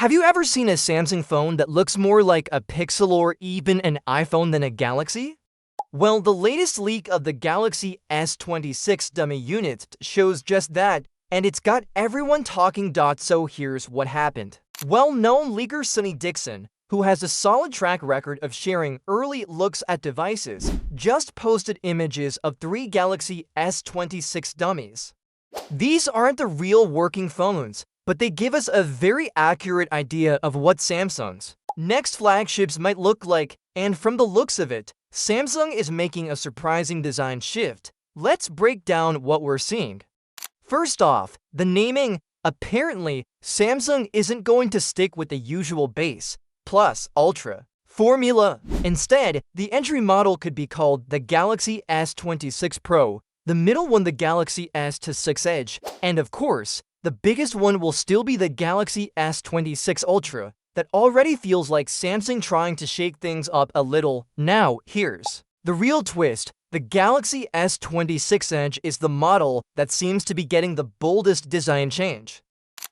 Have you ever seen a Samsung phone that looks more like a Pixel or even an iPhone than a Galaxy? Well, the latest leak of the Galaxy S26 dummy unit shows just that, and it's got everyone talking. So here's what happened. Well-known leaker Sonny Dixon, who has a solid track record of sharing early looks at devices, just posted images of 3 Galaxy S26 dummies. These aren't the real working phones, but they give us a very accurate idea of what Samsung's next flagships might look like, and from the looks of it, Samsung is making a surprising design shift. Let's break down what we're seeing. First off, the naming. Apparently, Samsung isn't going to stick with the usual base, plus, ultra formula. Instead, the entry model could be called the Galaxy S26 Pro, the middle one the Galaxy S26 Edge, and of course, the biggest one will still be the Galaxy S26 Ultra. That already feels like Samsung trying to shake things up a little. Now, here's the real twist. The Galaxy S26 Edge is the model that seems to be getting the boldest design change.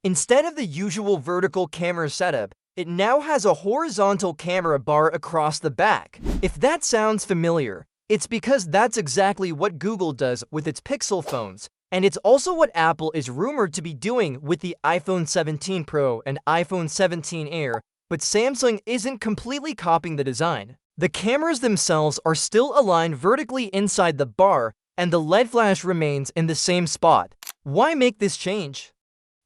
Instead of the usual vertical camera setup, it now has a horizontal camera bar across the back. If that sounds familiar, it's because that's exactly what Google does with its Pixel phones. And it's also what Apple is rumored to be doing with the iPhone 17 Pro and iPhone 17 Air, but Samsung isn't completely copying the design. The cameras themselves are still aligned vertically inside the bar, and the LED flash remains in the same spot. Why make this change?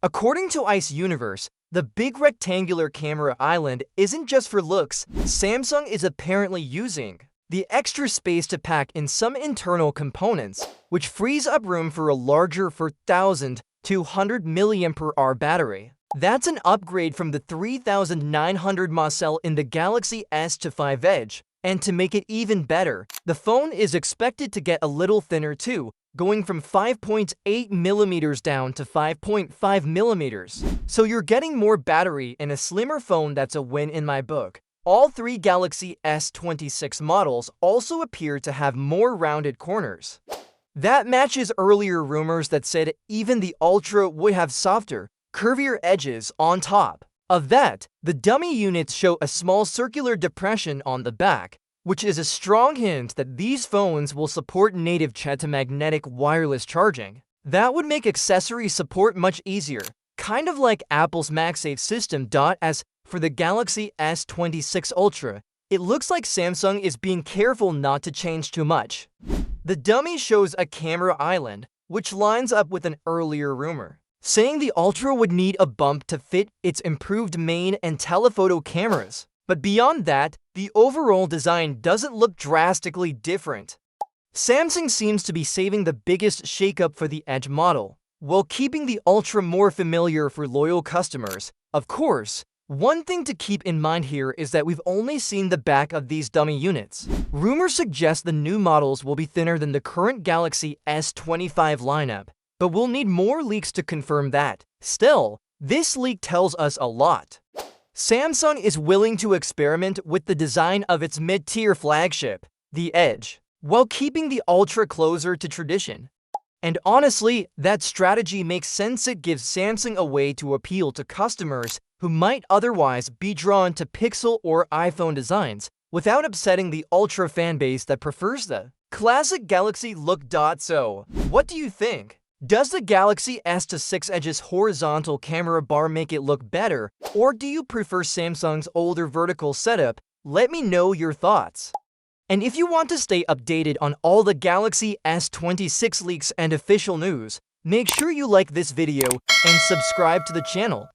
According to Ice Universe, the big rectangular camera island isn't just for looks. Samsung is apparently using the extra space to pack in some internal components, which frees up room for a larger 4,200 mAh battery. That's an upgrade from the 3,900 mAh in the Galaxy S25 Edge. And to make it even better, the phone is expected to get a little thinner too, going from 5.8 millimeters down to 5.5 millimeters. So you're getting more battery in a slimmer phone. That's a win in my book. All 3 Galaxy S26 models also appear to have more rounded corners. That matches earlier rumors that said even the Ultra would have softer, curvier edges on top. Of that, the dummy units show a small circular depression on the back, which is a strong hint that these phones will support native magnetic wireless charging. That would make accessory support much easier, kind of like Apple's MagSafe system. As for the Galaxy S26 Ultra, it looks like Samsung is being careful not to change too much. The dummy shows a camera island, which lines up with an earlier rumor, saying the Ultra would need a bump to fit its improved main and telephoto cameras. But beyond that, the overall design doesn't look drastically different. Samsung seems to be saving the biggest shakeup for the Edge model, while keeping the Ultra more familiar for loyal customers. Of course, one thing to keep in mind here is that we've only seen the back of these dummy units. Rumors suggest the new models will be thinner than the current Galaxy S25 lineup, but we'll need more leaks to confirm that. Still, this leak tells us a lot. Samsung is willing to experiment with the design of its mid-tier flagship, the Edge, while keeping the Ultra closer to tradition. And honestly, that strategy makes sense. It gives Samsung a way to appeal to customers who might otherwise be drawn to Pixel or iPhone designs without upsetting the Ultra fanbase that prefers the classic Galaxy look. So, what do you think? Does the Galaxy S26 Edge's horizontal camera bar make it look better, or do you prefer Samsung's older vertical setup? Let me know your thoughts. And if you want to stay updated on all the Galaxy S26 leaks and official news, make sure you like this video and subscribe to the channel.